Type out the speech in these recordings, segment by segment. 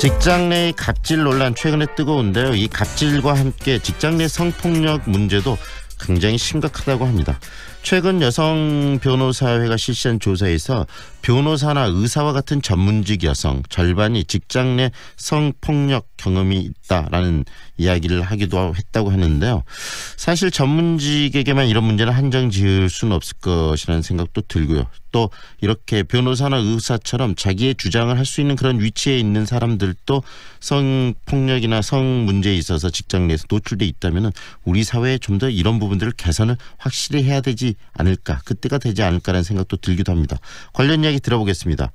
직장 내의 갑질 논란 최근에 뜨거운데요. 이 갑질과 함께 직장 내 성폭력 문제도 굉장히 심각하다고 합니다. 최근 여성 변호사회가 실시한 조사에서 변호사나 의사와 같은 전문직 여성 절반이 직장 내 성폭력 경험이 있다라는 이야기를 하기도 했다고 하는데요. 사실 전문직에게만 이런 문제는 한정 지을 수는 없을 것이라는 생각도 들고요. 또 이렇게 변호사나 의사처럼 자기의 주장을 할 수 있는 그런 위치에 있는 사람들도 성폭력이나 성 문제에 있어서 직장 내에서 노출돼 있다면 우리 사회에 좀 더 이런 부분들을 개선을 확실히 해야 되지 않을까, 그때가 되지 않을까라는 생각도 들기도 합니다. 관련 이야기 들어보겠습니다.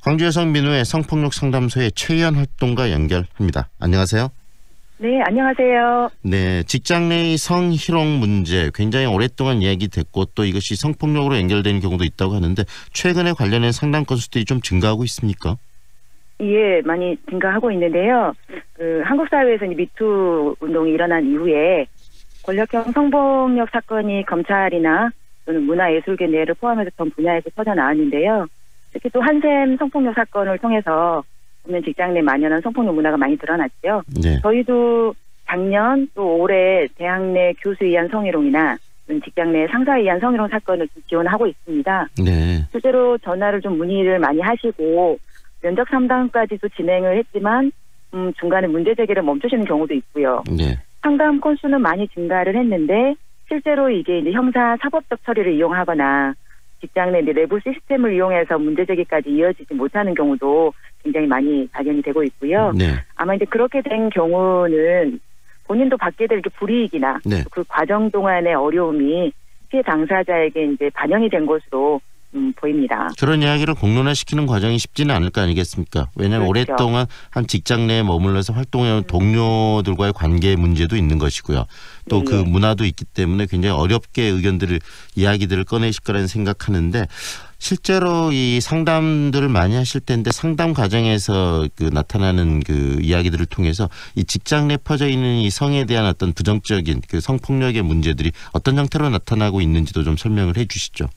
광주여성민우회 성폭력 상담소의 최희연 활동가 연결합니다. 안녕하세요. 네, 안녕하세요. 네, 직장 내의 성희롱 문제 굉장히 오랫동안 이야기됐고 또 이것이 성폭력으로 연결되는 경우도 있다고 하는데 최근에 관련된 상담 건수들이 좀 증가하고 있습니까? 예, 많이 증가하고 있는데요. 한국 사회에서 미투 운동이 일어난 이후에 권력형 성폭력 사건이 검찰이나 또는 문화예술계 내를 포함해서 전 분야에서 터져 나왔는데요. 특히 또 한샘 성폭력 사건을 통해서 보면 직장 내 만연한 성폭력 문화가 많이 드러났죠. 네. 저희도 작년 또 올해 대학 내 교수에 의한 성희롱이나 직장 내 상사에 의한 성희롱 사건을 지원하고 있습니다. 네. 실제로 전화를 좀 문의를 많이 하시고 면접 상담까지도 진행을 했지만 중간에 문제 제기를 멈추시는 경우도 있고요. 네. 상담 건수는 많이 증가를 했는데 실제로 이게 이제 형사 사법적 처리를 이용하거나 직장 내 내부 시스템을 이용해서 문제 제기까지 이어지지 못하는 경우도 굉장히 많이 발견이 되고 있고요. 네. 아마 이제 그렇게 된 경우는 본인도 받게 될 불이익이나 네. 그 과정 동안의 어려움이 피해 당사자에게 이제 반영이 된 것으로 보입니다. 그런 이야기를 공론화시키는 과정이 쉽지는 않을 거 아니겠습니까? 왜냐하면 그렇죠. 오랫동안 한 직장 내에 머물러서 활동해온 동료들과의 관계 문제도 있는 것이고요. 또 그 네. 문화도 있기 때문에 굉장히 어렵게 이야기들을 꺼내실 거라는 생각하는데 실제로 이 상담들을 많이 하실 텐데 상담 과정에서 그 나타나는 그 이야기들을 통해서 이 직장 내 퍼져 있는 이 성에 대한 어떤 부정적인 그 성폭력의 문제들이 어떤 형태로 나타나고 있는지도 좀 설명을 해 주시죠.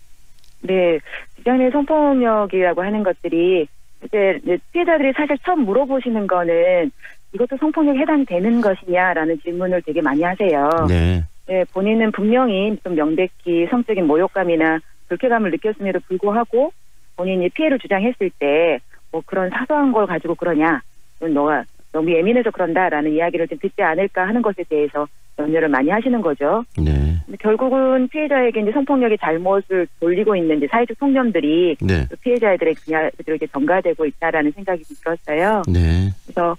네, 직장 내 성폭력이라고 하는 것들이 이제 피해자들이 사실 처음 물어보시는 거는 이것도 성폭력에 해당되는 것이냐라는 질문을 되게 많이 하세요. 네. 네, 본인은 분명히 좀 명백히 성적인 모욕감이나 불쾌감을 느꼈음에도 불구하고 본인이 피해를 주장했을 때 뭐 그런 사소한 걸 가지고 그러냐, 너가 너무 예민해서 그런다라는 이야기를 좀 듣지 않을까 하는 것에 대해서 염려를 많이 하시는 거죠. 네. 결국은 피해자에게 이제 성폭력의 잘못을 돌리고 있는 이제 사회적 통념들이 네. 피해자들에게 전가되고 있다라는 생각이 좀 들었어요. 네. 그래서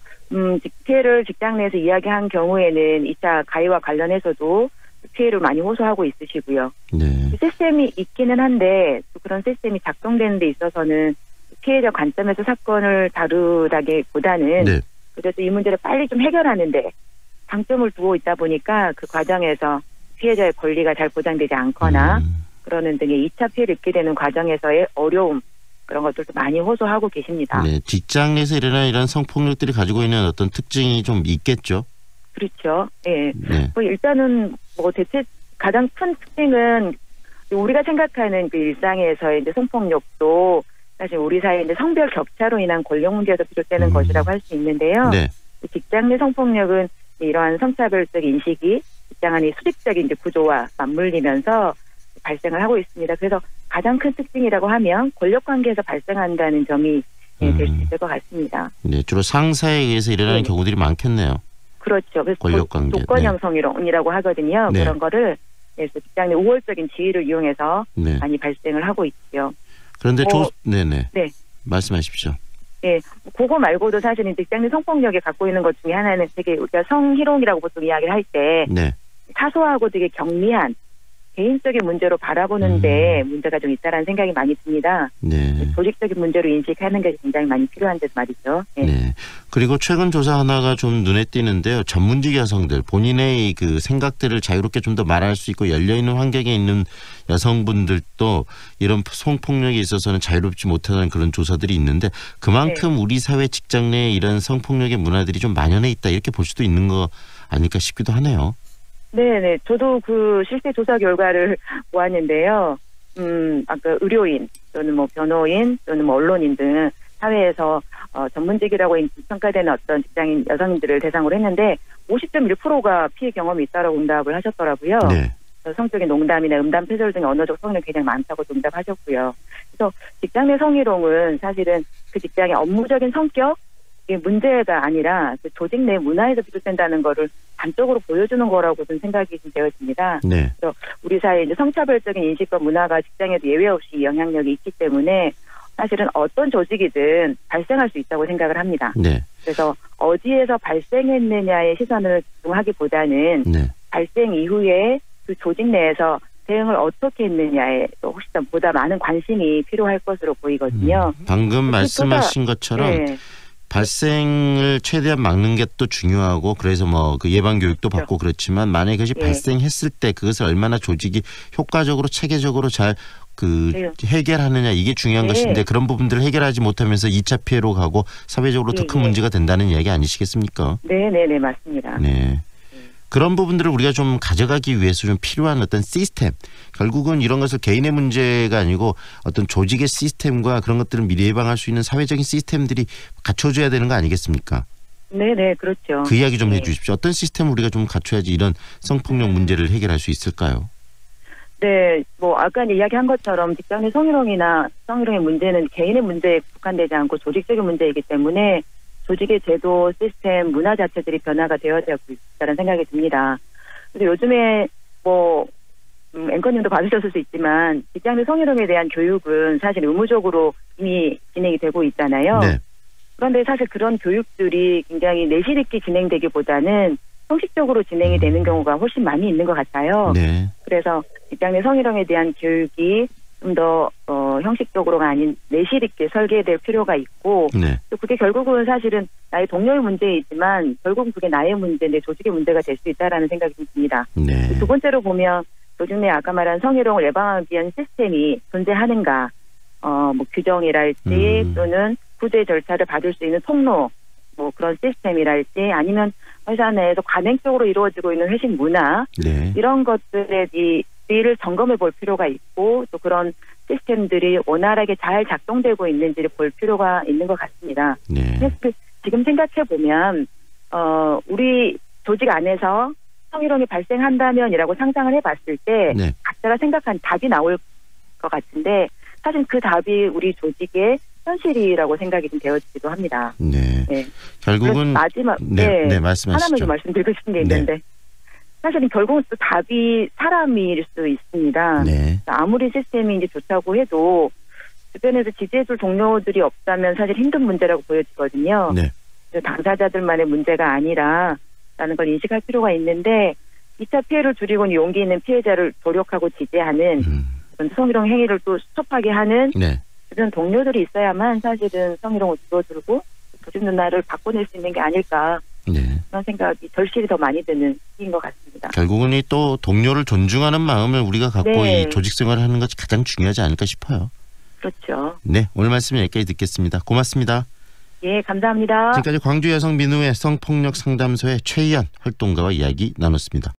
피해를 직장 내에서 이야기한 경우에는 2차 가해와 관련해서도 피해를 많이 호소하고 있으시고요. 네. 시스템이 있기는 한데 또 그런 시스템이 작동되는 데 있어서는 피해자 관점에서 사건을 다루다기보다는 네. 그래서 이 문제를 빨리 좀 해결하는데 방점을 두고 있다 보니까 그 과정에서 피해자의 권리가 잘 보장되지 않거나 그러는 등의 2차 피해를 입게 되는 과정에서의 어려움, 그런 것들도 많이 호소하고 계십니다. 네, 직장 내에서 일어나는 이런 성폭력들이 가지고 있는 어떤 특징이 좀 있겠죠? 그렇죠. 예. 네. 일단은 대체 가장 큰 특징은 우리가 생각하는 그 일상에서의 이제 성폭력도 사실 우리 사회의 이제 성별 격차로 인한 권력 문제에서 비롯되는 것이라고 할 수 있는데요. 네. 직장 내 성폭력은 이러한 성차별적 인식이 직장 안의 수직적인 이제 구조와 맞물리면서 발생을 하고 있습니다. 그래서 가장 큰 특징이라고 하면 권력 관계에서 발생한다는 점이 될 수 있을 것 같습니다. 네, 주로 상사에 의해서 일어나는 네. 경우들이 많겠네요. 그렇죠. 그래서 권력 관계. 조건형 성희롱이라고 하거든요. 네. 그런 거를 그래서 직장 내 우월적인 지위를 이용해서 네. 많이 발생을 하고 있죠. 그런데 네네. 네. 말씀하십시오. 네, 그거 말고도 사실은 직장 내 성폭력이 갖고 있는 것 중에 하나는 되게 우리가 성희롱이라고 보통 이야기를 할 때 네. 사소하고 되게 경미한 개인적인 문제로 바라보는데 문제가 좀 있다라는 생각이 많이 듭니다. 네. 조직적인 문제로 인식하는 게 굉장히 많이 필요한데 말이죠. 네. 네. 그리고 최근 조사 하나가 좀 눈에 띄는데요. 전문직 여성들 본인의 그 생각들을 자유롭게 좀 더 말할 수 있고 열려있는 환경에 있는 여성분들도 이런 성폭력에 있어서는 자유롭지 못하는 그런 조사들이 있는데 그만큼 네. 우리 사회 직장 내에 이런 성폭력의 문화들이 좀 만연해 있다 이렇게 볼 수도 있는 거 아닐까 싶기도 하네요. 네네. 저도 그 실제 조사 결과를 보았는데요. 아까 의료인 또는 변호인 또는 언론인 등 사회에서 전문직이라고 평가되는 어떤 직장인 여성들을 대상으로 했는데 50.1%가 피해 경험이 있다라고 응답을 하셨더라고요. 네. 성적인 농담이나 음담 표절 등의 언어적 성희롱이 굉장히 많다고 응답하셨고요. 그래서 직장 내 성희롱은 사실은 그 직장의 업무적인 성격 이 문제가 아니라 그 조직 내 문화에서 비롯된다는 거를 단적으로 보여주는 거라고 좀 생각이 좀 되어집니다. 네. 그래서 우리 사회에 이제 성차별적인 인식과 문화가 직장에도 예외 없이 영향력이 있기 때문에 사실은 어떤 조직이든 발생할 수 있다고 생각을 합니다. 네. 그래서 어디에서 발생했느냐의 시선을 집중하기보다는 네. 발생 이후에 그 조직 내에서 대응을 어떻게 했느냐에 또 혹시 더 보다 많은 관심이 필요할 것으로 보이거든요. 방금 말씀하신 것처럼 네. 발생을 최대한 막는 게 또 중요하고 그래서 뭐 그 예방 교육도 받고 그렇지만 만약에 그것이 네. 발생했을 때 그것을 얼마나 조직이 효과적으로 체계적으로 잘 네. 해결하느냐 이게 중요한 네. 것인데 그런 부분들을 해결하지 못하면서 2차 피해로 가고 사회적으로 더 큰 문제가 된다는 이야기 아니시겠습니까? 네, 맞습니다. 네. 그런 부분들을 우리가 좀 가져가기 위해서 좀 필요한 어떤 시스템, 결국은 이런 것을 개인의 문제가 아니고 어떤 조직의 시스템과 그런 것들을 미리 예방할 수 있는 사회적인 시스템들이 갖춰줘야 되는 거 아니겠습니까? 네, 그렇죠. 그 이야기 좀 네. 해주십시오. 어떤 시스템을 우리가 좀 갖춰야지 이런 성폭력 문제를 해결할 수 있을까요? 네, 뭐 아까 이야기한 것처럼 직장 내 성희롱이나 성희롱의 문제는 개인의 문제에 국한되지 않고 조직적인 문제이기 때문에 조직의 제도, 시스템, 문화 자체들이 변화가 되어야 되고 있다는 생각이 듭니다. 근데 요즘에 뭐 앵커님도 받으셨을 수 있지만 직장 내 성희롱에 대한 교육은 사실 의무적으로 이미 진행이 되고 있잖아요. 네. 그런데 사실 그런 교육들이 굉장히 내실 있게 진행되기보다는 형식적으로 진행이 되는 경우가 훨씬 많이 있는 것 같아요. 네. 그래서 직장 내 성희롱에 대한 교육이 좀 더 형식적으로가 아닌 내실 있게 설계될 필요가 있고 네. 또 그게 결국은 사실은 나의 동료의 문제이지만 결국은 그게 나의 문제, 내 조직의 문제가 될 수 있다라는 생각이 좀 듭니다. 네. 두 번째로 보면 조직 내 아까 말한 성희롱을 예방하기 위한 시스템이 존재하는가, 뭐 규정이랄지 또는 구제 절차를 받을 수 있는 통로, 뭐 그런 시스템이랄지 아니면 회사 내에서 관행적으로 이루어지고 있는 회식 문화 네. 이런 것들에 대해를 점검해 볼 필요가 있고 또 그런 시스템들이 원활하게 잘 작동되고 있는지를 볼 필요가 있는 것 같습니다. 네. 지금 생각해 보면 우리 조직 안에서 성희롱이 발생한다면이라고 상상을 해봤을 때 네. 각자가 생각한 답이 나올 것 같은데 사실 그 답이 우리 조직의 현실이라고 생각이 좀 되어지기도 합니다. 네. 네. 결국은 마지막 네, 말씀하시죠. 하나만 좀 말씀드리고 싶은 게 있는데 사실은 결국은 또 답이 사람일 수 있습니다. 네. 아무리 시스템이 이제 좋다고 해도 주변에서 지지해줄 동료들이 없다면 사실 힘든 문제라고 보여지거든요. 네. 당사자들만의 문제가 아니라라는 걸 인식할 필요가 있는데 2차 피해를 줄이고 용기 있는 피해자를 조력하고 지지하는 그런 성희롱 행위를 또 스톱하게 하는 네. 주변 동료들이 있어야만 사실은 성희롱을 줄어들고 조직 문화를 바꿔낼 수 있는 게 아닐까 네. 그런 생각이 절실히 더 많이 드는 시기인 것 같습니다. 결국은 이 또 동료를 존중하는 마음을 우리가 갖고 네. 이 조직 생활을 하는 것이 가장 중요하지 않을까 싶어요. 그렇죠. 네, 오늘 말씀 여기까지 듣겠습니다. 고맙습니다. 예, 감사합니다. 지금까지 광주 여성민우회 성폭력 상담소의 최희연 활동가와 이야기 나눴습니다.